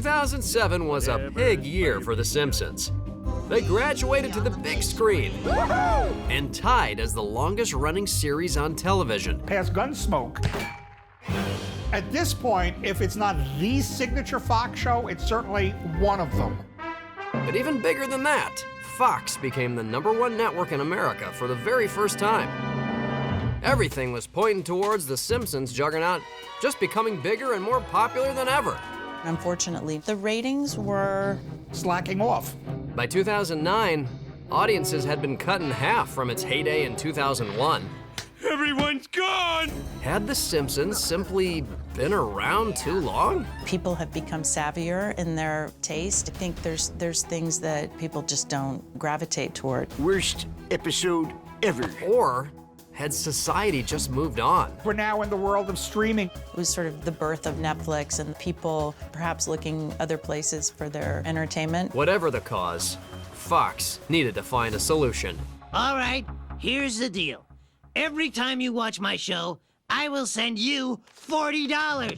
2007 was a big year for The Simpsons. They graduated to the big screen and tied as the longest-running series on television. Past Gunsmoke. At this point, if it's not the signature Fox show, it's certainly one of them. But even bigger than that, Fox became the #1 network in America for the very first time. Everything was pointing towards The Simpsons juggernaut just becoming bigger and more popular than ever. Unfortunately, the ratings were slacking off. By 2009, audiences had been cut in half from its heyday in 2001. Everyone's gone! Had The Simpsons simply been around too long? People have become savvier in their taste. I think there's things that people just don't gravitate toward. Worst episode ever. Or had society just moved on? We're now in the world of streaming. It was sort of the birth of Netflix and people perhaps looking other places for their entertainment. Whatever the cause, Fox needed to find a solution. All right, here's the deal. Every time you watch my show, I will send you $40.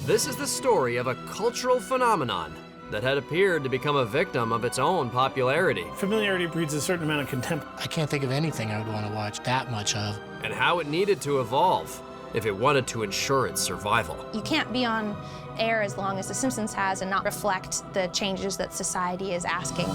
This is the story of a cultural phenomenon that had appeared to become a victim of its own popularity. Familiarity breeds a certain amount of contempt. I can't think of anything I would want to watch that much of. And how it needed to evolve if it wanted to ensure its survival. You can't be on air as long as The Simpsons has and not reflect the changes that society is asking.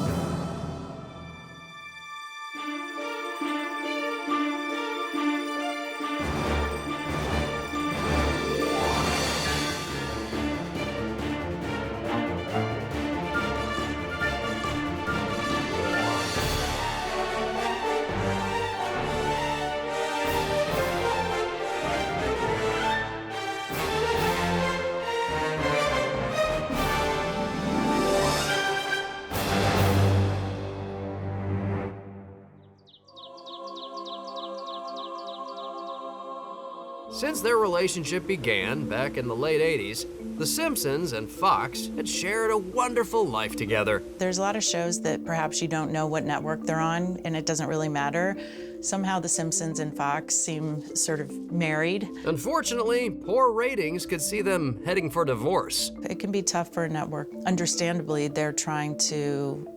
Since their relationship began back in the late 80s, The Simpsons and Fox had shared a wonderful life together. There's a lot of shows that perhaps you don't know what network they're on, and it doesn't really matter. Somehow The Simpsons and Fox seem sort of married. Unfortunately, poor ratings could see them heading for divorce. It can be tough for a network. Understandably, they're trying to,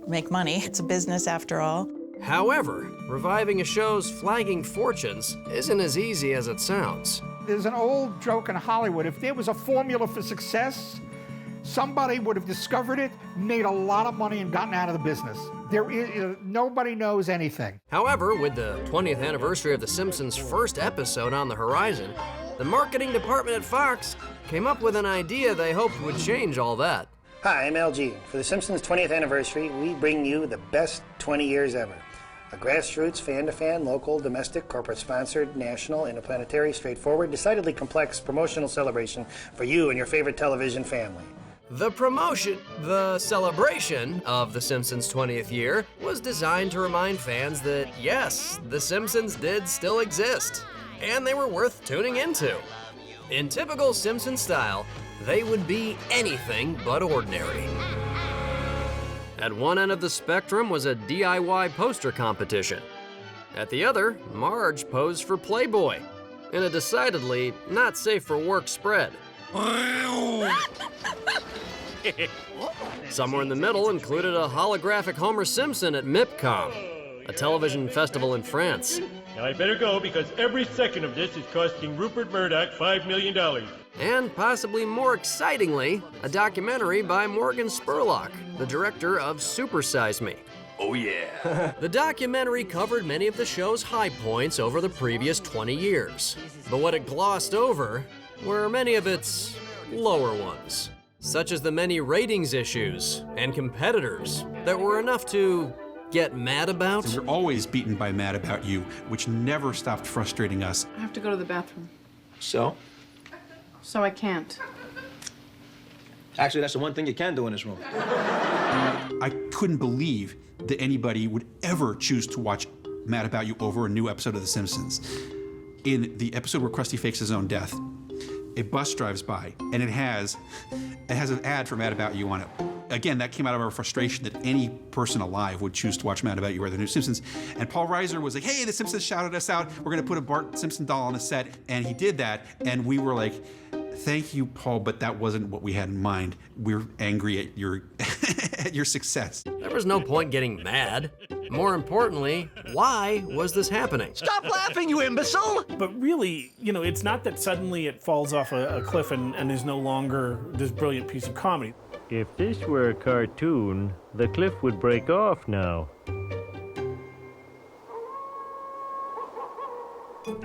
make money. It's a business after all. However, reviving a show's flagging fortunes isn't as easy as it sounds. There's an old joke in Hollywood. If there was a formula for success, somebody would have discovered it, made a lot of money, and gotten out of the business. Nobody knows anything. However, with the 20th anniversary of The Simpsons' first episode on the horizon, the marketing department at Fox came up with an idea they hoped would change all that. Hi, I'm LG. For The Simpsons' 20th anniversary, we bring you the best 20 years ever. A grassroots, fan-to-fan, local, domestic, corporate-sponsored, national, interplanetary, straightforward, decidedly complex promotional celebration for you and your favorite television family. The celebration of The Simpsons' 20th year was designed to remind fans that, yes, The Simpsons did still exist, and they were worth tuning into. In typical Simpsons style, they would be anything but ordinary. At one end of the spectrum was a DIY poster competition. At the other, Marge posed for Playboy in a decidedly not safe for work spread. Somewhere in the middle included a holographic Homer Simpson at MIPCOM, a television festival in France. Now I better go because every second of this is costing Rupert Murdoch $5 million. And possibly more excitingly, a documentary by Morgan Spurlock, the director of Super Size Me. Oh yeah. The documentary covered many of the show's high points over the previous 20 years. But what it glossed over were many of its lower ones, such as the many ratings issues and competitors that were enough to get mad about. We're always beaten by Mad About You, which never stopped frustrating us. I have to go to the bathroom. So I can't. Actually, that's the one thing you can do in this room. I couldn't believe that anybody would ever choose to watch Mad About You over a new episode of The Simpsons. In the episode where Krusty fakes his own death, a bus drives by, and it has an ad for Mad About You on it. Again, that came out of our frustration that any person alive would choose to watch Mad About You or the new Simpsons. And Paul Reiser was like, hey, the Simpsons shouted us out. We're going to put a Bart Simpson doll on the set. And he did that. And we were like, Thank you, Paul, but that wasn't what we had in mind. We're angry at your at your success. There was no point getting mad. More importantly, why was this happening? Stop laughing, you imbecile! But really, it's not that suddenly it falls off a cliff and is no longer this brilliant piece of comedy. If this were a cartoon, the cliff would break off now.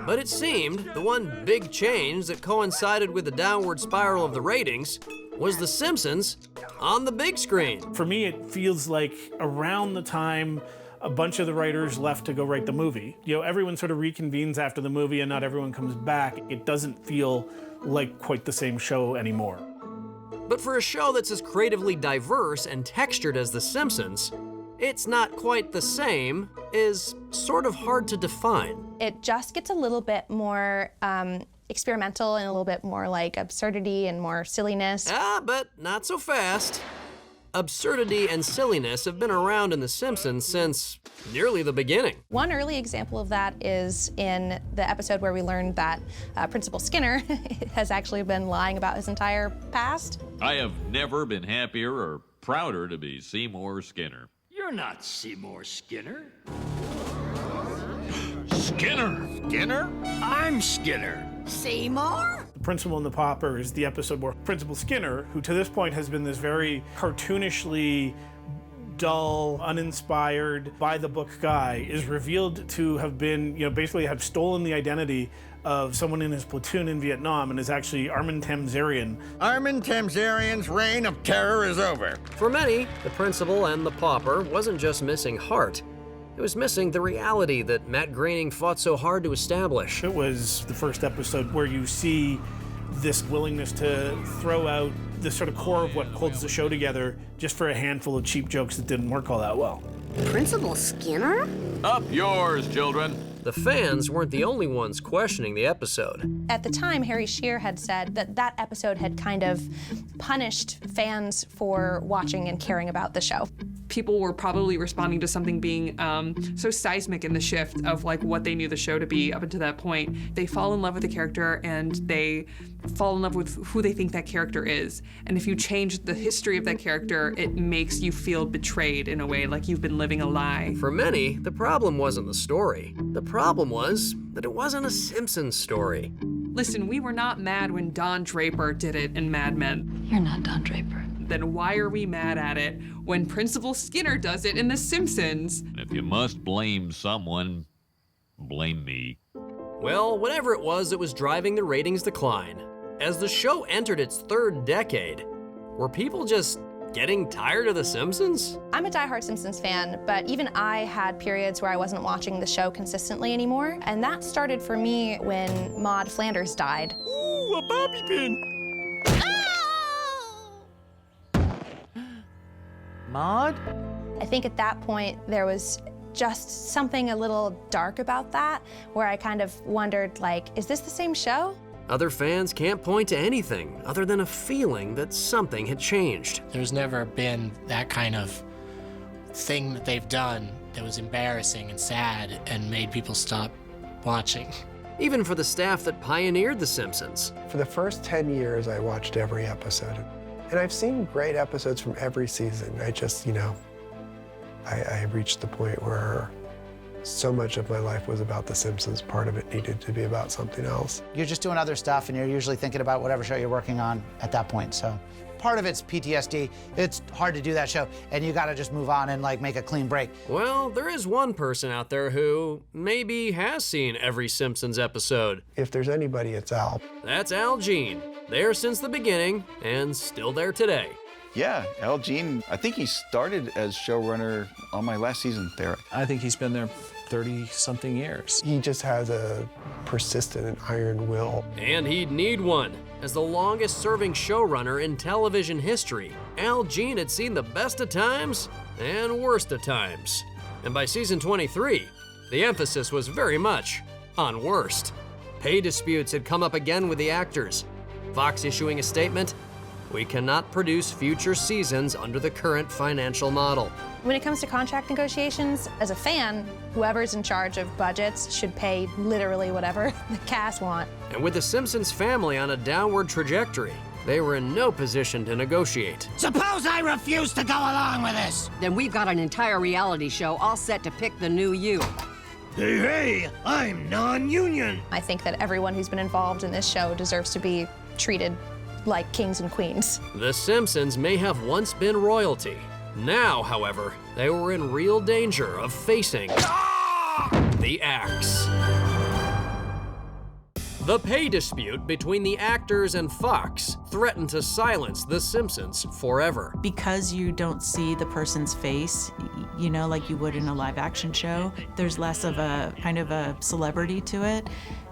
But it seemed the one big change that coincided with the downward spiral of the ratings was The Simpsons on the big screen. For me, it feels like around the time a bunch of the writers left to go write the movie. Everyone sort of reconvenes after the movie and not everyone comes back. It doesn't feel like quite the same show anymore. But for a show that's as creatively diverse and textured as The Simpsons, it's not quite the same is sort of hard to define. It just gets a little bit more experimental and a little bit more like absurdity and more silliness. But not so fast. Absurdity and silliness have been around in The Simpsons since nearly the beginning. One early example of that is in the episode where we learned that Principal Skinner has actually been lying about his entire past. I have never been happier or prouder to be Seymour Skinner. You're not Seymour Skinner. Skinner! Skinner? I'm Skinner. Seymour? The Principal and the Pauper is the episode where Principal Skinner, who to this point has been this very cartoonishly dull, uninspired, by-the-book guy, is revealed to have been, basically have stolen the identity of someone in his platoon in Vietnam and is actually Armin Tamzarian. Armin Tamzarian's reign of terror is over. For many, the Principal and the Pauper wasn't just missing heart. It was missing the reality that Matt Groening fought so hard to establish. It was the first episode where you see this willingness to throw out the sort of core of what holds the show together just for a handful of cheap jokes that didn't work all that well. Principal Skinner? Up yours, children. The fans weren't the only ones questioning the episode. At the time, Harry Shearer had said that that episode had kind of punished fans for watching and caring about the show. People were probably responding to something being so seismic in the shift of like what they knew the show to be up until that point. They fall in love with the character and they fall in love with who they think that character is. And if you change the history of that character, it makes you feel betrayed in a way, like you've been living a lie. For many, the problem wasn't the story. The problem was that it wasn't a Simpsons story. Listen, we were not mad when Don Draper did it in Mad Men. You're not Don Draper. Then why are we mad at it when Principal Skinner does it in The Simpsons? And if you must blame someone, blame me. Well, whatever it was that was driving the ratings decline, as the show entered its third decade, were people just getting tired of The Simpsons? I'm a diehard Simpsons fan, but even I had periods where I wasn't watching the show consistently anymore, and that started for me when Maude Flanders died. Ooh, a bobby pin! Maude? I think at that point there was just something a little dark about that, where I kind of wondered, like, is this the same show? Other fans can't point to anything other than a feeling that something had changed. There's never been that kind of thing that they've done that was embarrassing and sad and made people stop watching. Even for the staff that pioneered The Simpsons. For the first 10 years, I watched every episode. And I've seen great episodes from every season. I just, I reached the point where so much of my life was about The Simpsons. Part of it needed to be about something else. You're just doing other stuff, and you're usually thinking about whatever show you're working on at that point. So part of it's PTSD. It's hard to do that show, and you got to just move on and make a clean break. Well, there is one person out there who maybe has seen every Simpsons episode. If there's anybody, it's Al. That's Al Jean. There since the beginning, and still there today. Yeah, Al Jean, I think he started as showrunner on my last season there. I think he's been there 30-something years. He just has a persistent and iron will. And he'd need one. As the longest-serving showrunner in television history, Al Jean had seen the best of times and worst of times. And by season 23, the emphasis was very much on worst. Pay disputes had come up again with the actors. Fox issuing a statement, we cannot produce future seasons under the current financial model. When it comes to contract negotiations, as a fan, whoever's in charge of budgets should pay literally whatever the cast want. And with the Simpsons family on a downward trajectory, they were in no position to negotiate. Suppose I refuse to go along with this? Then we've got an entire reality show all set to pick the new you. Hey, I'm non-union. I think that everyone who's been involved in this show deserves to be treated like kings and queens. The Simpsons may have once been royalty. Now, however, they were in real danger of facing the axe. The pay dispute between the actors and Fox threatened to silence The Simpsons forever. Because you don't see the person's face, you know, like you would in a live action show, there's less of a kind of a celebrity to it.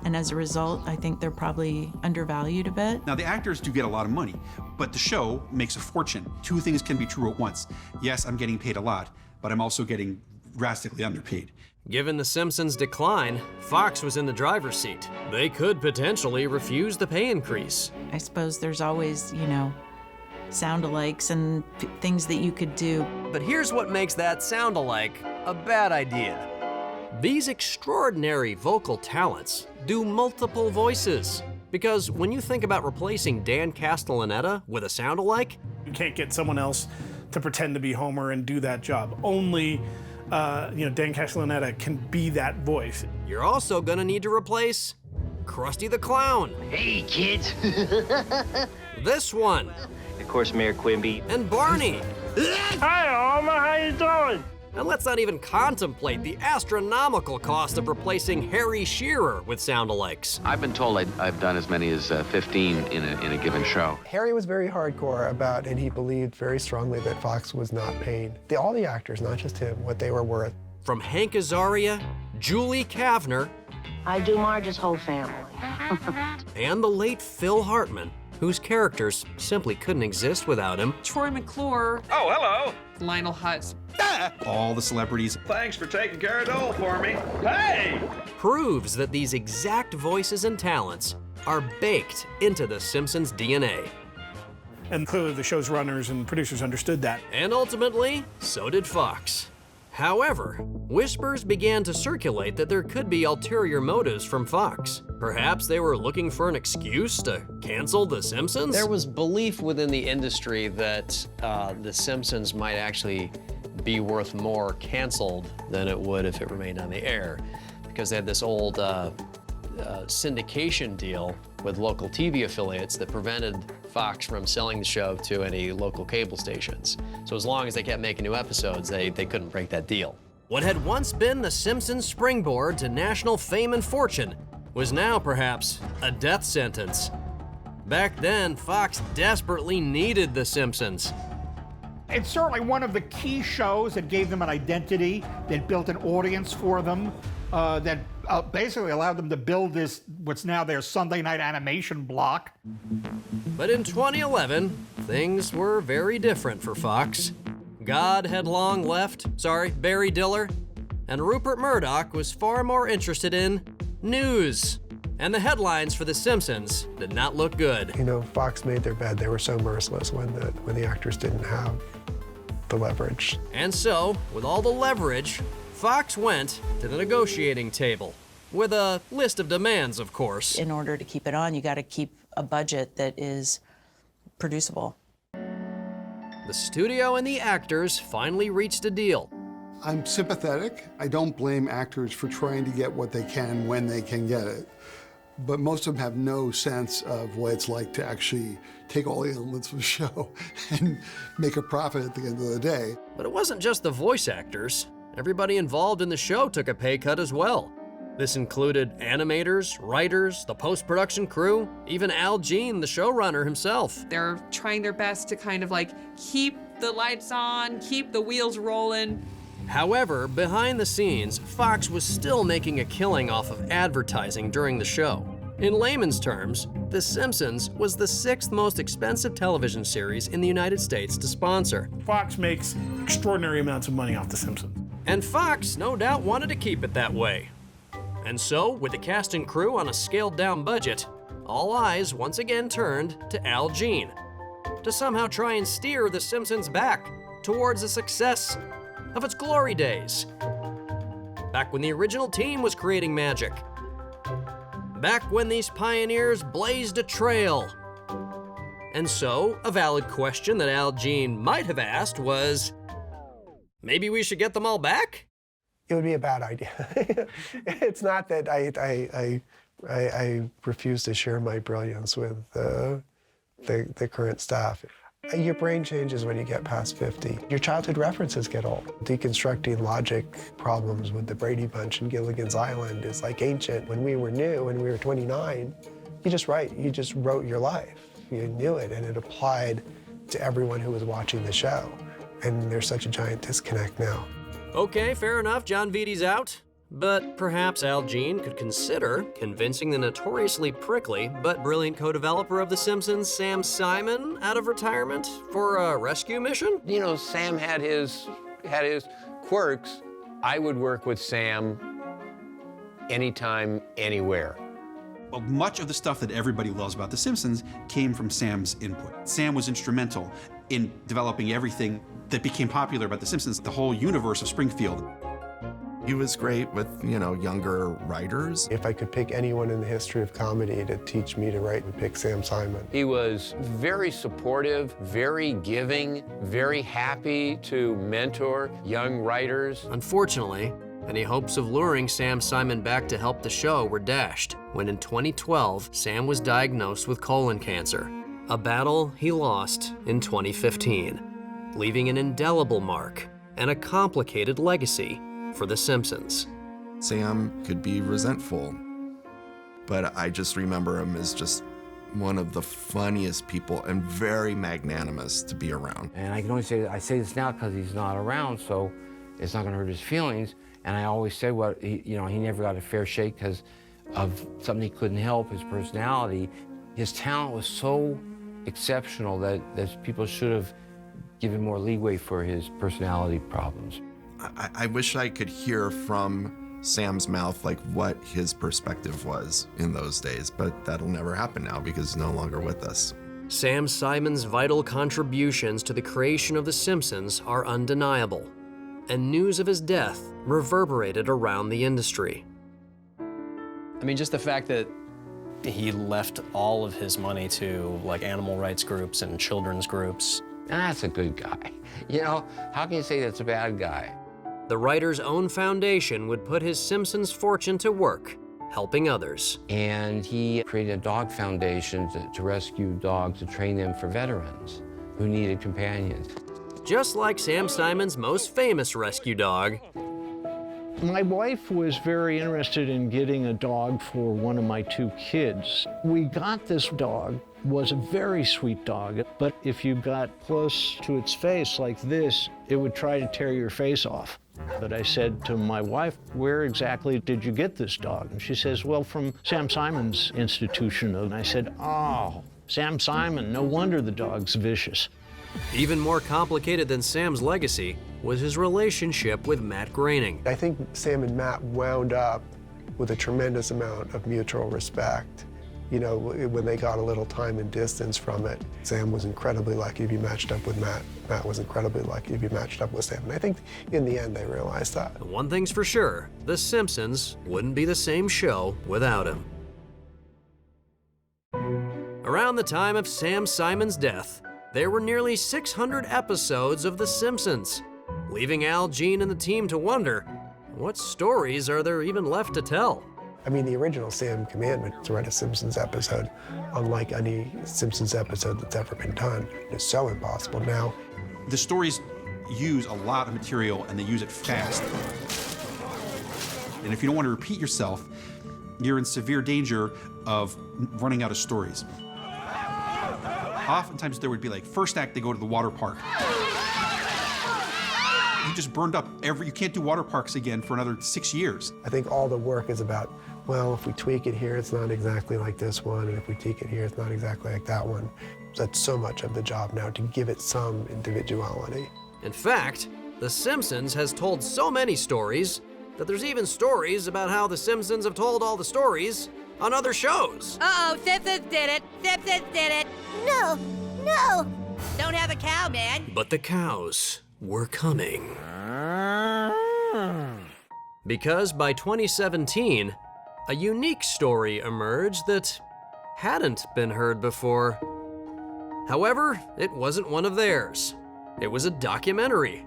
And as a result, I think they're probably undervalued a bit. Now, the actors do get a lot of money, but the show makes a fortune. Two things can be true at once. Yes, I'm getting paid a lot, but I'm also getting drastically underpaid. Given The Simpsons' decline, Fox was in the driver's seat. They could potentially refuse the pay increase. I suppose there's always, you know, sound-alikes and things that you could do. But here's what makes that sound-alike a bad idea. These extraordinary vocal talents do multiple voices. Because when you think about replacing Dan Castellaneta with a sound-alike, you can't get someone else to pretend to be Homer and do that job. Only Dan Castellaneta can be that voice. You're also gonna need to replace Krusty the Clown. Hey, kids. This one. Of course, Mayor Quimby. And Barney. Hi, Homer, how you doing? And let's not even contemplate the astronomical cost of replacing Harry Shearer with sound-alikes. I've been told I've done as many as 15 in a given show. Harry was very hardcore about, and he believed very strongly that Fox was not paying all the actors, not just him, what they were worth. From Hank Azaria, Julie Kavner, I do Marge's whole family. and the late Phil Hartman, whose characters simply couldn't exist without him. Troy McClure. Oh, hello. Lionel Hutz. All the celebrities. Thanks for taking care of Dole for me. Hey! Proves that these exact voices and talents are baked into The Simpsons' DNA. And clearly the show's runners and producers understood that. And ultimately, so did Fox. However, whispers began to circulate that there could be ulterior motives from Fox. Perhaps they were looking for an excuse to cancel The Simpsons? There was belief within the industry that The Simpsons might actually be worth more canceled than it would if it remained on the air, because they had this old syndication deal with local TV affiliates that prevented Fox from selling the show to any local cable stations. So as long as they kept making new episodes, they couldn't break that deal. What had once been The Simpsons' springboard to national fame and fortune was now perhaps a death sentence. Back then, Fox desperately needed The Simpsons. It's certainly one of the key shows that gave them an identity, that built an audience for them, that basically allowed them to build this, what's now their Sunday night animation block. But in 2011, things were very different for Fox. God had long left, Barry Diller, and Rupert Murdoch was far more interested in news. And the headlines for The Simpsons did not look good. You know, Fox made their bed. They were so merciless when the actors didn't have the leverage. And so, with all the leverage, Fox went to the negotiating table. With a list of demands, of course. In order to keep it on, you got to keep a budget that is producible. The studio and the actors finally reached a deal. I'm sympathetic. I don't blame actors for trying to get what they can when they can get it. But most of them have no sense of what it's like to actually take all the elements of a show and make a profit at the end of the day. But it wasn't just the voice actors. Everybody involved in the show took a pay cut as well. This included animators, writers, the post-production crew, even Al Jean, the showrunner himself. They're trying their best to kind of like keep the lights on, keep the wheels rolling. However, behind the scenes, Fox was still making a killing off of advertising during the show. In layman's terms, The Simpsons was the 6th most expensive television series in the United States to sponsor. Fox makes extraordinary amounts of money off The Simpsons. And Fox no doubt wanted to keep it that way. And so, with the cast and crew on a scaled-down budget, all eyes once again turned to Al Jean. to somehow try and steer The Simpsons back towards the success of its glory days. Back when the original team was creating magic. Back when these pioneers blazed a trail. And so, a valid question that Al Jean might have asked was, maybe we should get them all back? It would be a bad idea. It's not that I refuse to share my brilliance with the current staff. Your brain changes when you get past 50. Your childhood references get old. Deconstructing logic problems with the Brady Bunch and Gilligan's Island is like ancient. When we were new, when we were 29, you just wrote your life. You knew it, and it applied to everyone who was watching the show. And there's such a giant disconnect now. Okay, fair enough, John Vidi's out. But perhaps Al Jean could consider convincing the notoriously prickly but brilliant co-developer of The Simpsons, Sam Simon, out of retirement for a rescue mission? You know, Sam had his quirks. I would work with Sam anytime, anywhere. Well, much of the stuff that everybody loves about The Simpsons came from Sam's input. Sam was instrumental in developing everything that became popular about The Simpsons, the whole universe of Springfield. He was great with, younger writers. If I could pick anyone in the history of comedy to teach me to write, I'd pick Sam Simon. He was very supportive, very giving, very happy to mentor young writers. Unfortunately, any hopes of luring Sam Simon back to help the show were dashed when in 2012, Sam was diagnosed with colon cancer, a battle he lost in 2015, leaving an indelible mark and a complicated legacy for The Simpsons. Sam could be resentful, but I just remember him as just one of the funniest people and very magnanimous to be around. And I can only say, I say this now because he's not around, so it's not gonna hurt his feelings. And I always say, he never got a fair shake because of something he couldn't help, his personality. His talent was so exceptional that people should have given more leeway for his personality problems. I wish I could hear from Sam's mouth what his perspective was in those days, but that'll never happen now because he's no longer with us. Sam Simon's vital contributions to the creation of The Simpsons are undeniable, and news of his death reverberated around the industry. I mean, just the fact that he left all of his money to animal rights groups and children's groups. That's a good guy. How can you say that's a bad guy? The writer's own foundation would put his Simpsons fortune to work, helping others. And he created a dog foundation to rescue dogs, to train them for veterans who needed companions. Just like Sam Simon's most famous rescue dog. My wife was very interested in getting a dog for one of my two kids. We got this dog. Was a very sweet dog, but if you got close to its face like this, it would try to tear your face off. But I said to my wife, where exactly did you get this dog? And she says, well, from Sam Simon's institution. And I said, oh, Sam Simon, no wonder the dog's vicious. Even more complicated than Sam's legacy was his relationship with Matt Groening. I think Sam and Matt wound up with a tremendous amount of mutual respect. When they got a little time and distance from it, Sam was incredibly lucky to be matched up with Matt. Matt was incredibly lucky to be matched up with Sam. And I think in the end they realized that. One thing's for sure, The Simpsons wouldn't be the same show without him. Around the time of Sam Simon's death, there were nearly 600 episodes of The Simpsons, leaving Al Jean and the team to wonder, what stories are there even left to tell? I mean, the original Sam commandment to write a Simpsons episode, unlike any Simpsons episode that's ever been done, is so impossible now. The stories use a lot of material and they use it fast. And if you don't want to repeat yourself, you're in severe danger of running out of stories. Oftentimes there would be first act, they go to the water park. You just burned up you can't do water parks again for another 6 years. I think all the work is about, well, if we tweak it here, it's not exactly like this one, and if we tweak it here, it's not exactly like that one. That's so much of the job now, to give it some individuality. In fact, The Simpsons has told so many stories that there's even stories about how The Simpsons have told all the stories on other shows. Uh-oh, Simpsons did it! Simpsons did it! No! No! Don't have a cow, man. But the cows were coming. Because by 2017, a unique story emerged that hadn't been heard before. However, it wasn't one of theirs. It was a documentary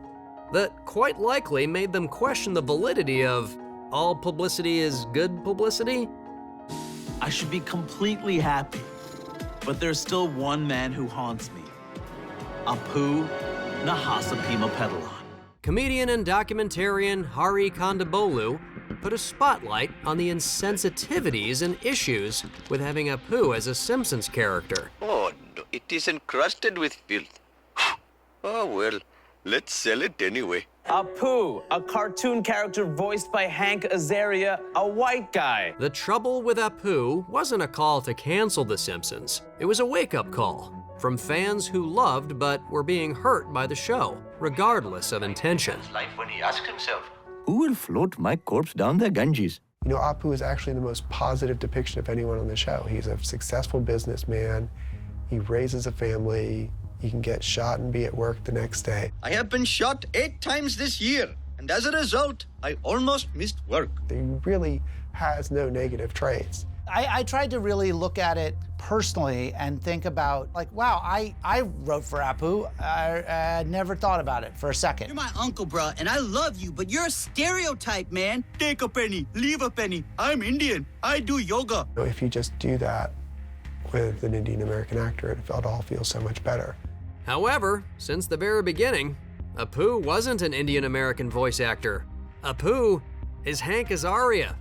that quite likely made them question the validity of all publicity is good publicity. I should be completely happy, but there's still one man who haunts me. Apu Nahasapima Pedalon. Comedian and documentarian Hari Kondabolu put a spotlight on the insensitivities and issues with having Apu as a Simpsons character. Oh, no, it is encrusted with filth. Oh, well, let's sell it anyway. Apu, a cartoon character voiced by Hank Azaria, a white guy. The trouble with Apu wasn't a call to cancel The Simpsons. It was a wake-up call from fans who loved but were being hurt by the show, regardless of intention. Life when he asked himself, who will float my corpse down the Ganges? You know, Apu is actually the most positive depiction of anyone on the show. He's a successful businessman. He raises a family. He can get shot and be at work the next day. I have been shot 8 times this year, and as a result, I almost missed work. He really has no negative traits. I tried to really look at it personally and think about, like, wow, I wrote for Apu. I never thought about it for a second. You're my uncle, bro, and I love you, but you're a stereotype, man. Take a penny, leave a penny. I'm Indian. I do yoga. If you just do that with an Indian American actor, it all feels so much better. However, since the very beginning, Apu wasn't an Indian American voice actor. Apu is Hank Azaria,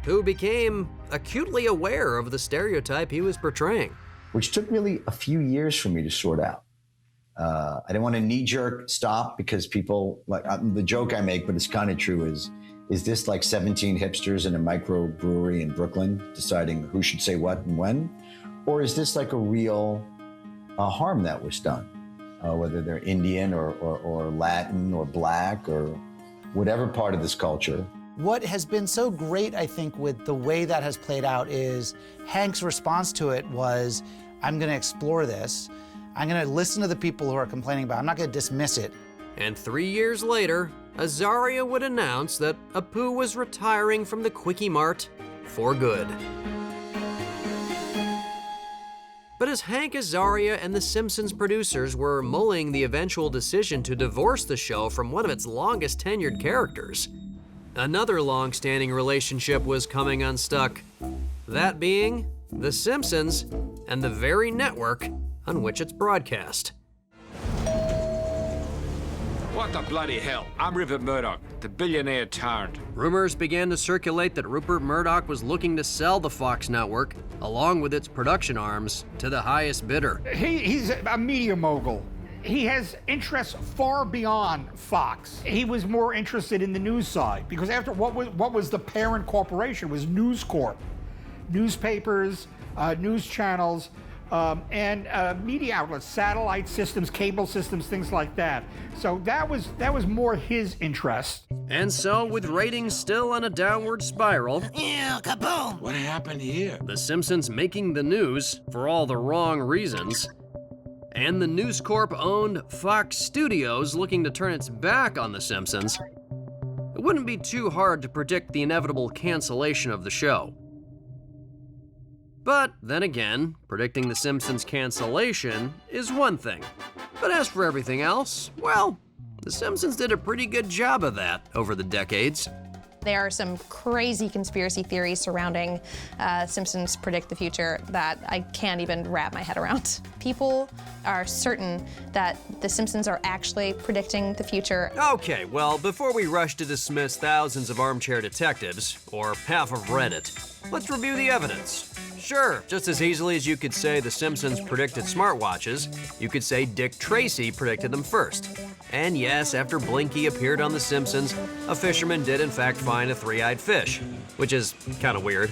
who became acutely aware of the stereotype he was portraying. Which took really a few years for me to sort out. I didn't want to knee-jerk stop because people, like the joke I make, but it's kind of true, is this like 17 hipsters in a microbrewery in Brooklyn deciding who should say what and when? Or is this like a real harm that was done? Whether they're Indian or Latin or Black or whatever part of this culture. What has been so great, I think, with the way that has played out is Hank's response to it was, I'm going to explore this. I'm going to listen to the people who are complaining about it. I'm not going to dismiss it. And 3 years later, Azaria would announce that Apu was retiring from the Quickie Mart for good. But as Hank Azaria and the Simpsons producers were mulling the eventual decision to divorce the show from one of its longest tenured characters, another long-standing relationship was coming unstuck. That being The Simpsons and the very network on which it's broadcast. What the bloody hell? I'm Rupert Murdoch, the billionaire tyrant. Rumors began to circulate that Rupert Murdoch was looking to sell the Fox network, along with its production arms, to the highest bidder. He's a media mogul. He has interests far beyond Fox. He was more interested in the news side, because after what was the parent corporation was News Corp. Newspapers, news channels, and media outlets, satellite systems, cable systems, things like that. So that was more his interest. And so, with ratings still on a downward spiral, kaboom! What happened here? The Simpsons making the news for all the wrong reasons, and the News Corp-owned Fox Studios looking to turn its back on The Simpsons, it wouldn't be too hard to predict the inevitable cancellation of the show. But then again, predicting The Simpsons cancellation is one thing. But as for everything else, well, The Simpsons did a pretty good job of that over the decades. There are some crazy conspiracy theories surrounding Simpsons Predict the Future that I can't even wrap my head around. People are certain that The Simpsons are actually predicting the future. Okay, well, before we rush to dismiss thousands of armchair detectives, or half of Reddit, let's review the evidence. Sure, just as easily as you could say The Simpsons predicted smartwatches, you could say Dick Tracy predicted them first. And yes, after Blinky appeared on The Simpsons, a fisherman did in fact find a three-eyed fish, which is kind of weird.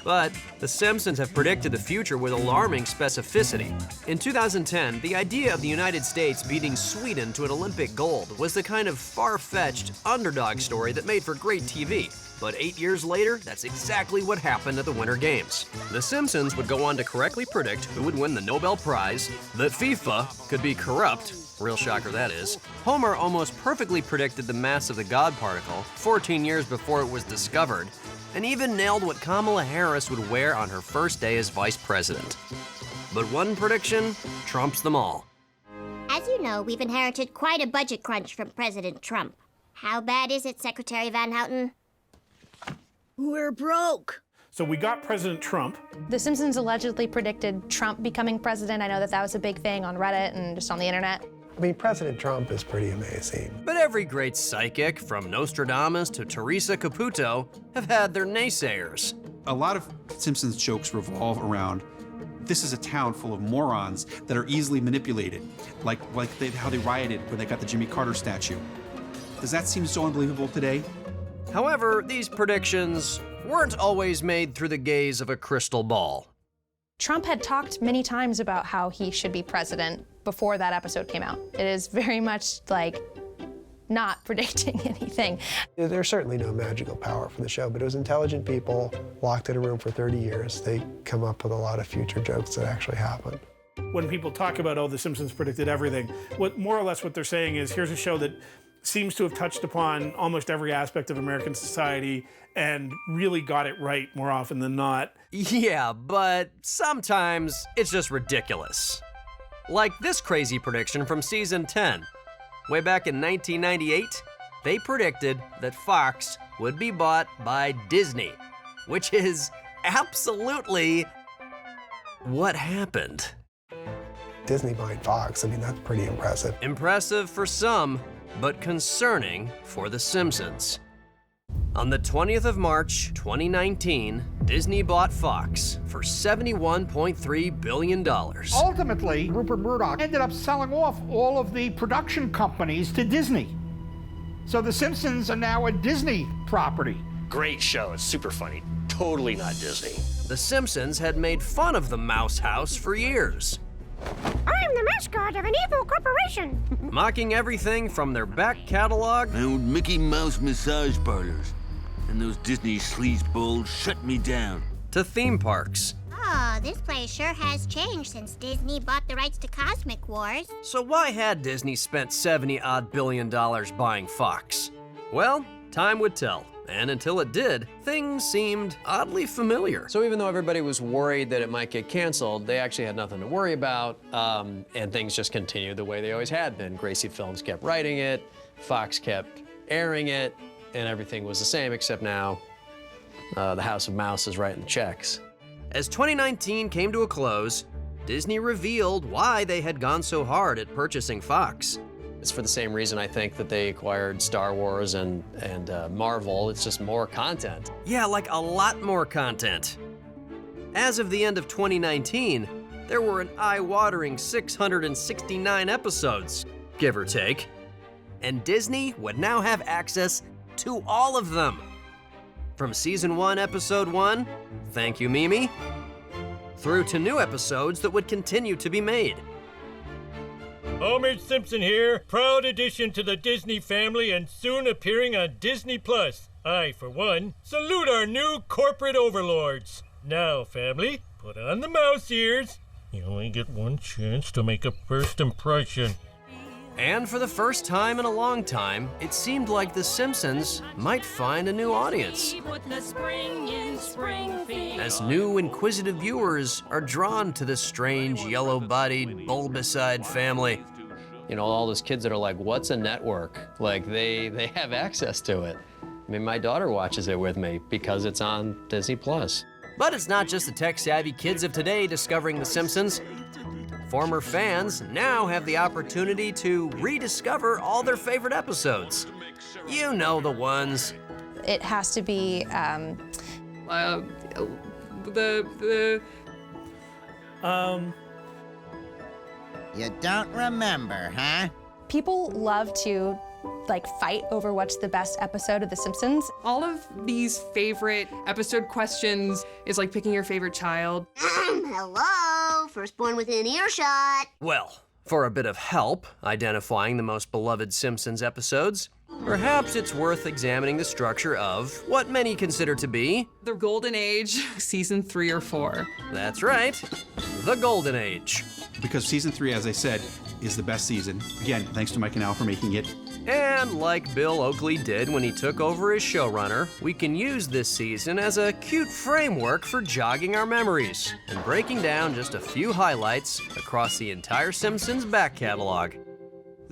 But The Simpsons have predicted the future with alarming specificity. In 2010, the idea of the United States beating Sweden to an Olympic gold was the kind of far-fetched underdog story that made for great TV. But 8 years later, that's exactly what happened at the Winter Games. The Simpsons would go on to correctly predict who would win the Nobel Prize, that FIFA could be corrupt, real shocker that is. Homer almost perfectly predicted the mass of the God particle 14 years before it was discovered, and even nailed what Kamala Harris would wear on her first day as vice president. But one prediction trumps them all. As you know, we've inherited quite a budget crunch from President Trump. How bad is it, Secretary Van Houten? We're broke. So we got President Trump. The Simpsons allegedly predicted Trump becoming president. I know that was a big thing on Reddit and just on the internet. I mean, President Trump is pretty amazing. But every great psychic, from Nostradamus to Teresa Caputo, have had their naysayers. A lot of Simpsons jokes revolve around, this is a town full of morons that are easily manipulated, like how they rioted when they got the Jimmy Carter statue. Does that seem so unbelievable today? However, these predictions weren't always made through the gaze of a crystal ball. Trump had talked many times about how he should be president before that episode came out. It is very much like not predicting anything. There's certainly no magical power for the show, but it was intelligent people locked in a room for 30 years. They come up with a lot of future jokes that actually happened. When people talk about, oh, The Simpsons predicted everything, more or less what they're saying is, here's a show that seems to have touched upon almost every aspect of American society and really got it right more often than not. Yeah, but sometimes it's just ridiculous. Like this crazy prediction from season 10. Way back in 1998, they predicted that Fox would be bought by Disney, which is absolutely what happened. Disney buying Fox, I mean, that's pretty impressive. Impressive for some, but concerning for The Simpsons. On the 20th of March, 2019, Disney bought Fox for $71.3 billion. Ultimately, Rupert Murdoch ended up selling off all of the production companies to Disney. So The Simpsons are now a Disney property. Great show, it's super funny. Totally not Disney. The Simpsons had made fun of the Mouse House for years. I'm the mascot of an evil corporation. Mocking everything from their back catalog. My old Mickey Mouse massage parlors. And those Disney sleazeballs shut me down. To theme parks. Oh, this place sure has changed since Disney bought the rights to Cosmic Wars. So why had Disney spent $70-odd billion buying Fox? Well, time would tell. And until it did, things seemed oddly familiar. So even though everybody was worried that it might get canceled, they actually had nothing to worry about, and things just continued the way they always had been. Gracie Films kept writing it, Fox kept airing it, and everything was the same, except now the House of Mouse is writing the checks. As 2019 came to a close, Disney revealed why they had gone so hard at purchasing Fox. It's for the same reason I think that they acquired Star Wars and Marvel. It's just more content. Yeah, like a lot more content. As of the end of 2019, there were an eye-watering 669 episodes, give or take. And Disney would now have access to all of them. From season 1, episode 1, thank you, Mimi, through to new episodes that would continue to be made. Homer Simpson here, proud addition to the Disney family and soon appearing on Disney+. I, for one, salute our new corporate overlords. Now, family, put on the mouse ears. You only get one chance to make a first impression. And for the first time in a long time, it seemed like The Simpsons might find a new audience. As new inquisitive viewers are drawn to this strange, yellow-bodied, bulbous-eyed family. You know, all those kids that are like, what's a network? Like, they have access to it. I mean, my daughter watches it with me because it's on Disney+. But it's not just the tech-savvy kids of today discovering The Simpsons. Former fans now have the opportunity to rediscover all their favorite episodes. You know the ones. It has to be You don't remember, huh? People love to fight over what's the best episode of The Simpsons. All of these favorite episode questions is like picking your favorite child. Hello, firstborn within earshot. Well, for a bit of help identifying the most beloved Simpsons episodes, Perhaps it's worth examining the structure of what many consider to be the Golden Age, season 3 or 4. That's right, the Golden Age. Because season 3, as I said, is the best season. Again, thanks to Mike and Al for making it. And like Bill Oakley did when he took over as showrunner, we can use this season as a cute framework for jogging our memories and breaking down just a few highlights across the entire Simpsons back catalog.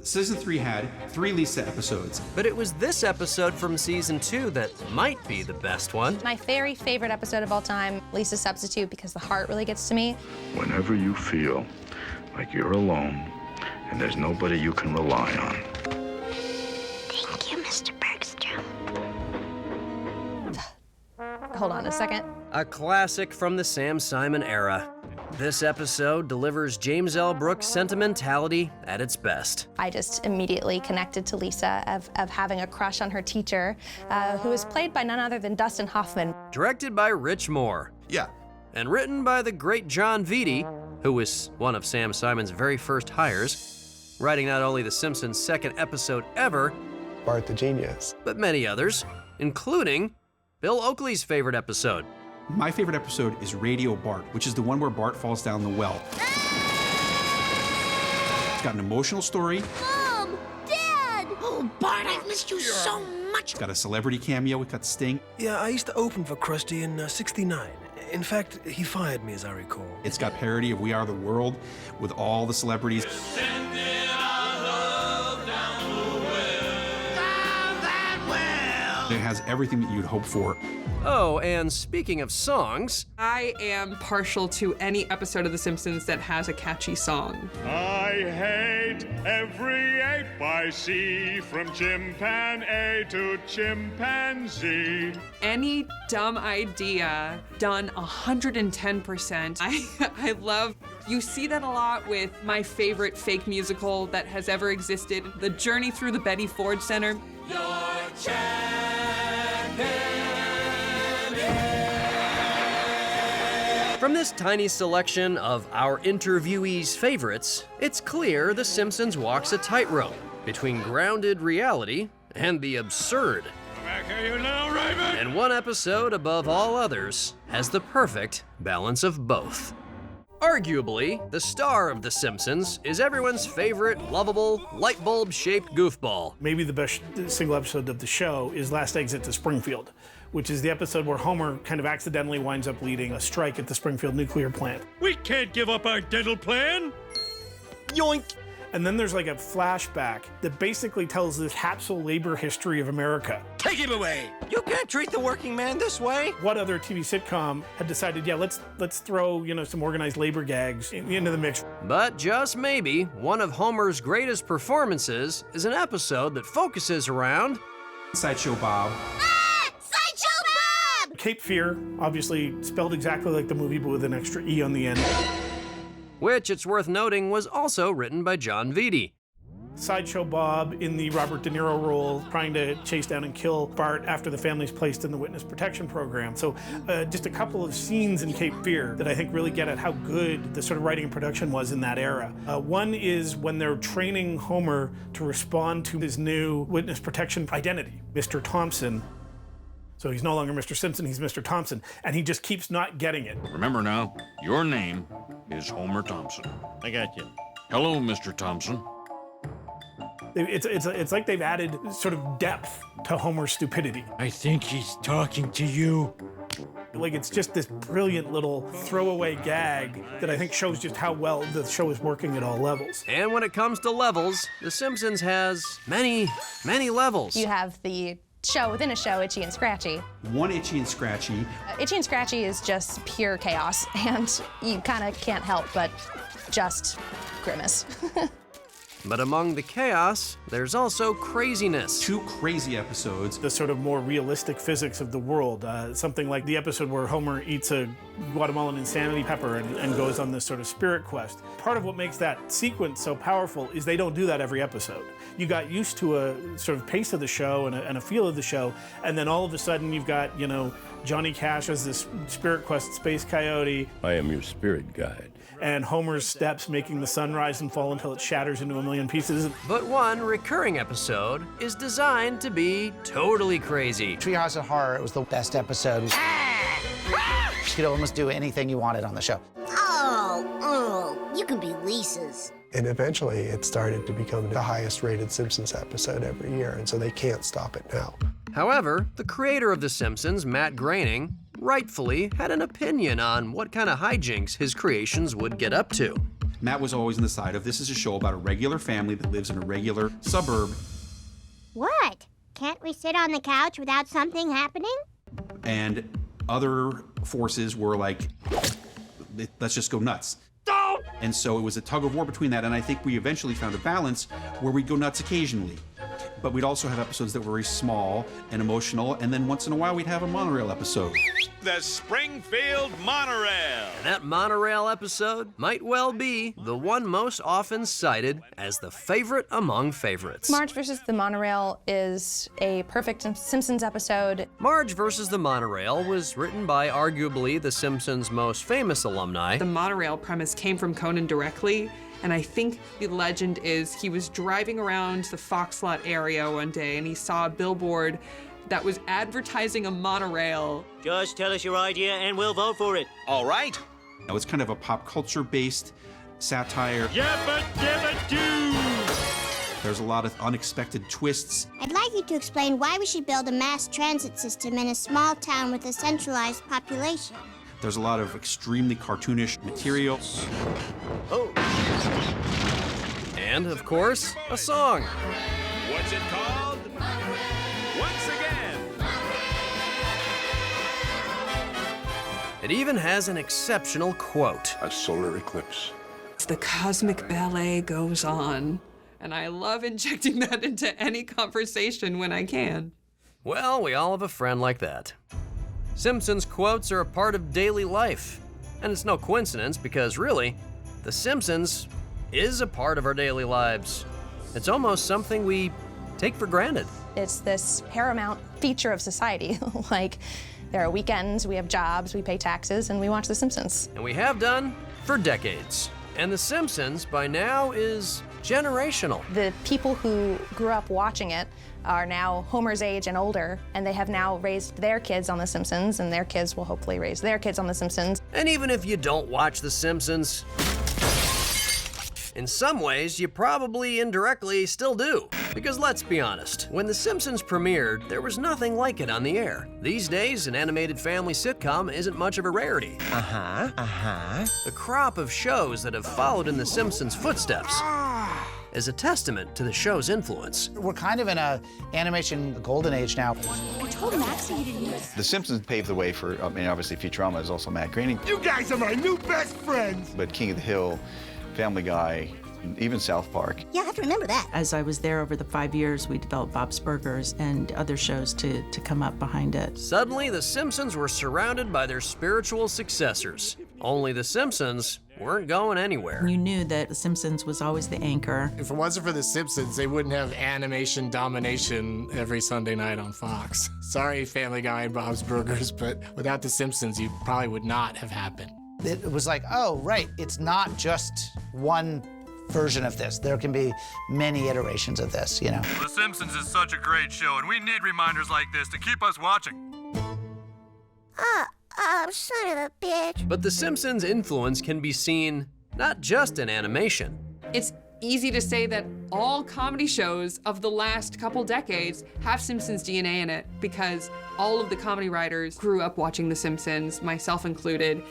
Season 3 had 3 Lisa episodes. But it was this episode from season 2 that might be the best one. My very favorite episode of all time, Lisa's Substitute, because the heart really gets to me. Whenever you feel like you're alone and there's nobody you can rely on. Thank you, Mr. Bergstrom. Hold on a second. A classic from the Sam Simon era. This episode delivers James L. Brooks' sentimentality at its best. I just immediately connected to Lisa of having a crush on her teacher, who is played by none other than Dustin Hoffman. Directed by Rich Moore. Yeah. And written by the great John Vitti, who was one of Sam Simon's very first hires, writing not only The Simpsons' second episode ever, Bart the Genius, but many others, including Bill Oakley's favorite episode. My favorite episode is Radio Bart, which is the one where Bart falls down the well. It's got an emotional story. Mom! Dad! Oh, Bart, I've missed you so much. It's got a celebrity cameo. It got Sting. Yeah, I used to open for Krusty in '69. In fact, he fired me, as I recall. It's got parody of We Are the World with all the celebrities. It has everything that you'd hope for. Oh, and speaking of songs, I am partial to any episode of The Simpsons that has a catchy song. I hate every ape I see, from chimpanzee to chimpanzee. Any dumb idea done 110%. I love, you see that a lot with my favorite fake musical that has ever existed, The Journey Through the Betty Ford Center. From this tiny selection of our interviewees' favorites, it's clear The Simpsons walks a tightrope between grounded reality and the absurd. Back at you now, Raven! And one episode above all others has the perfect balance of both. Arguably, the star of The Simpsons is everyone's favorite, lovable, light bulb-shaped goofball. Maybe the best single episode of the show is Last Exit to Springfield, which is the episode where Homer kind of accidentally winds up leading a strike at the Springfield nuclear plant. We can't give up our dental plan. Yoink! And then there's like a flashback that basically tells this capsule labor history of America. Take him away! You can't treat the working man this way! What other TV sitcom had decided, yeah, let's throw, some organized labor gags into the mix? But just maybe, one of Homer's greatest performances is an episode that focuses around Sideshow Bob. Sideshow Bob! Cape Fear, obviously spelled exactly like the movie, but with an extra E on the end. Which, it's worth noting, was also written by John Vitti. Sideshow Bob in the Robert De Niro role, trying to chase down and kill Bart after the family's placed in the witness protection program. So just a couple of scenes in Cape Fear that I think really get at how good the sort of writing and production was in that era. One is when they're training Homer to respond to his new witness protection identity, Mr. Thompson. So he's no longer Mr. Simpson, he's Mr. Thompson, and he just keeps not getting it. Remember now, your name is Homer Thompson. I got you. Hello, Mr. Thompson. It's like they've added sort of depth to Homer's stupidity. I think he's talking to you. Like, it's just this brilliant little throwaway gag that I think shows just how well the show is working at all levels. And when it comes to levels, The Simpsons has many, many levels. You have the show within a show, Itchy and Scratchy. One Itchy and Scratchy. Itchy and Scratchy is just pure chaos, and you kind of can't help but just grimace. But among the chaos, there's also craziness. 2 crazy episodes. The sort of more realistic physics of the world. Something like the episode where Homer eats a Guatemalan insanity pepper and goes on this sort of spirit quest. Part of what makes that sequence so powerful is they don't do that every episode. You got used to a sort of pace of the show and a feel of the show, and then all of a sudden you've got, Johnny Cash as this spirit quest space coyote. I am your spirit guide. And Homer's steps making the sun rise and fall until it shatters into a million pieces. But one recurring episode is designed to be totally crazy. Treehouse of Horror, it was the best episode. You could almost do anything you wanted on the show. Oh, you can be Lisa's. And eventually it started to become the highest rated Simpsons episode every year, and so they can't stop it now. However, the creator of The Simpsons, Matt Groening, rightfully had an opinion on what kind of hijinks his creations would get up to. Matt was always on the side of, this is a show about a regular family that lives in a regular suburb. What? Can't we sit on the couch without something happening? And other forces were like, let's just go nuts. And so it was a tug of war between that, and I think we eventually found a balance where we'd go nuts occasionally. But we'd also have episodes that were very small and emotional, and then once in a while we'd have a monorail episode. The Springfield Monorail. And that monorail episode might well be the one most often cited as the favorite among favorites. Marge versus the Monorail is a perfect Simpsons episode. Marge versus the Monorail was written by arguably The Simpsons' most famous alumni. The monorail premise came from Conan directly, and I think the legend is he was driving around the Fox lot area one day and he saw a billboard that was advertising a monorail. Just tell us your idea and we'll vote for it. All right. Now, it's kind of a pop culture-based satire. Yabba dabba doo! There's a lot of unexpected twists. I'd like you to explain why we should build a mass transit system in a small town with a centralized population. There's a lot of extremely cartoonish material. Oh. And, of course, a song. What's it called? Once again. It even has an exceptional quote. A solar eclipse. The cosmic ballet goes on, and I love injecting that into any conversation when I can. Well, we all have a friend like that. Simpsons quotes are a part of daily life. And it's no coincidence because really, The Simpsons is a part of our daily lives. It's almost something we take for granted. It's this paramount feature of society. Like, there are weekends, we have jobs, we pay taxes, and we watch The Simpsons. And we have done for decades. And The Simpsons, by now, is generational. The people who grew up watching it are now Homer's age and older, and they have now raised their kids on The Simpsons, and their kids will hopefully raise their kids on The Simpsons. And even if you don't watch The Simpsons, in some ways, you probably indirectly still do. Because let's be honest, when The Simpsons premiered, there was nothing like it on the air. These days, an animated family sitcom isn't much of a rarity. The crop of shows that have followed in The Simpsons' footsteps is a testament to the show's influence. We're kind of in a animation golden age now. I told Maxie you didn't use. The Simpsons paved the way for, obviously Futurama is also Matt Groening. You guys are my new best friends. But King of the Hill, Family Guy, even South Park. Yeah, I have to remember that. As I was there over the 5 years, we developed Bob's Burgers and other shows to come up behind it. Suddenly, The Simpsons were surrounded by their spiritual successors. Only The Simpsons weren't going anywhere. You knew that The Simpsons was always the anchor. If it wasn't for The Simpsons, they wouldn't have animation domination every Sunday night on Fox. Sorry, Family Guy and Bob's Burgers, but without The Simpsons, you probably would not have happened. It was like, oh, right, it's not just one version of this. There can be many iterations of this, you know. The Simpsons is such a great show, and we need reminders like this to keep us watching. Son of a bitch. But The Simpsons' influence can be seen not just in animation. It's easy to say that all comedy shows of the last couple decades have Simpsons DNA in it because all of the comedy writers grew up watching The Simpsons, myself included.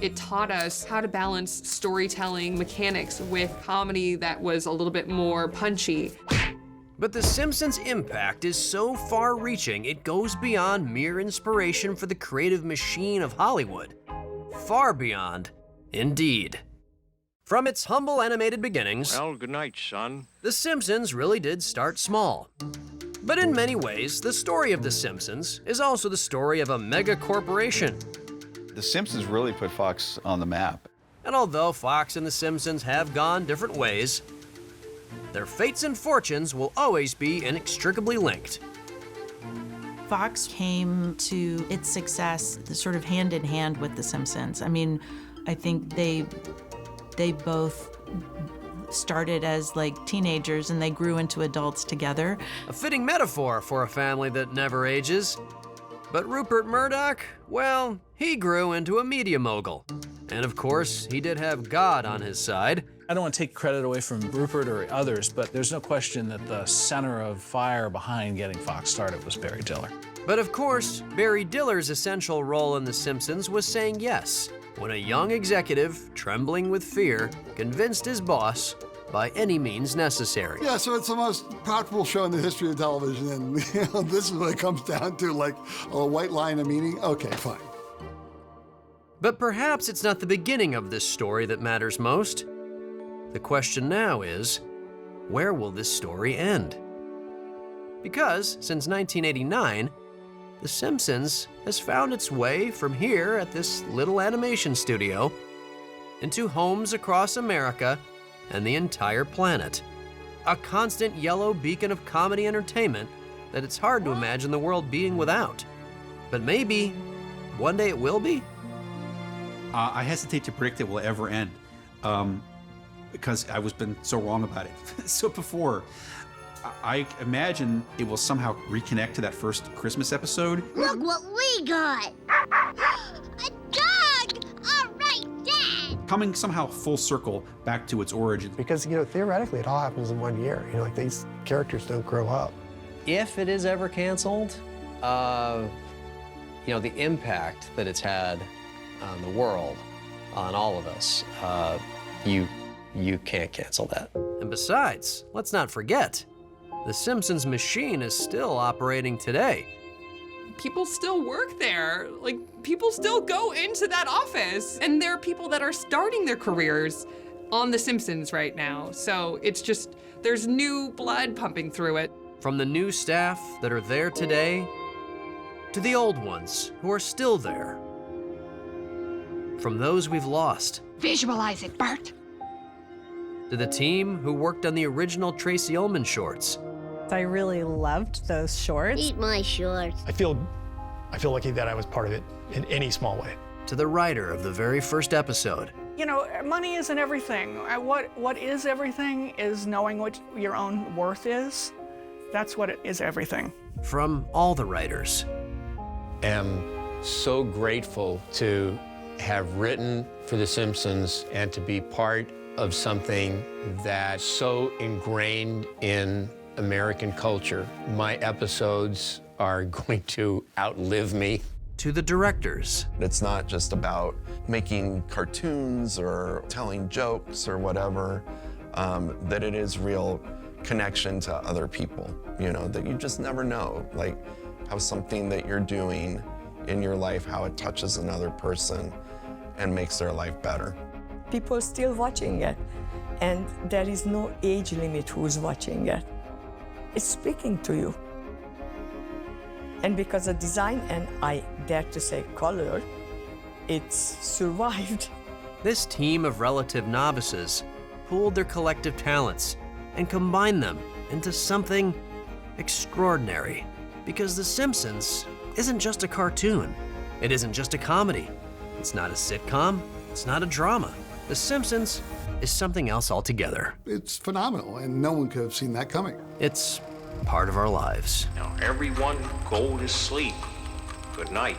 It taught us how to balance storytelling mechanics with comedy that was a little bit more punchy. But The Simpsons' impact is so far-reaching, it goes beyond mere inspiration for the creative machine of Hollywood. Far beyond, indeed. From its humble animated beginnings, Well, good night, son. The Simpsons really did start small. But in many ways, the story of The Simpsons is also the story of a mega corporation. The Simpsons really put Fox on the map. And although Fox and The Simpsons have gone different ways, their fates and fortunes will always be inextricably linked. Fox came to its success sort of hand in hand with The Simpsons. I mean, I think they both started as like teenagers and they grew into adults together. A fitting metaphor for a family that never ages. But Rupert Murdoch, well, he grew into a media mogul. And of course, he did have God on his side. I don't want to take credit away from Rupert or others, but there's no question that the center of fire behind getting Fox started was Barry Diller. But of course, Barry Diller's essential role in The Simpsons was saying yes, when a young executive, trembling with fear, convinced his boss by any means necessary. Yeah, so it's the most profitable show in the history of television, and this is what it comes down to, like a white line of meaning. Okay, fine. But perhaps it's not the beginning of this story that matters most. The question now is, where will this story end? Because since 1989, The Simpsons has found its way from here at this little animation studio into homes across America and the entire planet. A constant yellow beacon of comedy entertainment that it's hard to imagine the world being without. But maybe one day it will be? I hesitate to predict it will ever end because I was been so wrong about it. So before, I imagine it will somehow reconnect to that first Christmas episode. Look what we got! A dog! All right, Dad! Coming somehow full circle back to its origins. Because, theoretically, it all happens in 1 year. Like, these characters don't grow up. If it is ever canceled, the impact that it's had on the world, on all of us, you can't cancel that. And besides, let's not forget, The Simpsons machine is still operating today. People still work there. Like, people still go into that office. And there are people that are starting their careers on The Simpsons right now. So it's just, there's new blood pumping through it. From the new staff that are there today, to the old ones who are still there. From those we've lost. Visualize it, Bart. To the team who worked on the original Tracy Ullman shorts. I really loved those shorts. Eat my shorts. I feel lucky that I was part of it in any small way. To the writer of the very first episode. Money isn't everything. What is everything is knowing what your own worth is. That's what is everything. From all the writers. I'm so grateful to have written for The Simpsons and to be part of something that's so ingrained in American culture. My episodes are going to outlive me. To the directors. It's not just about making cartoons or telling jokes or whatever, that it is real connection to other people, that you just never know, like how something that you're doing in your life, how it touches another person and makes their life better. People still watching it, and there is no age limit who's watching it. It's speaking to you. And because of design, and I dare to say color, it's survived. This team of relative novices pooled their collective talents and combined them into something extraordinary. Because The Simpsons isn't just a cartoon. It isn't just a comedy. It's not a sitcom. It's not a drama. The Simpsons is something else altogether. It's phenomenal, and no one could have seen that coming. It's part of our lives. Now everyone go to sleep. Good night.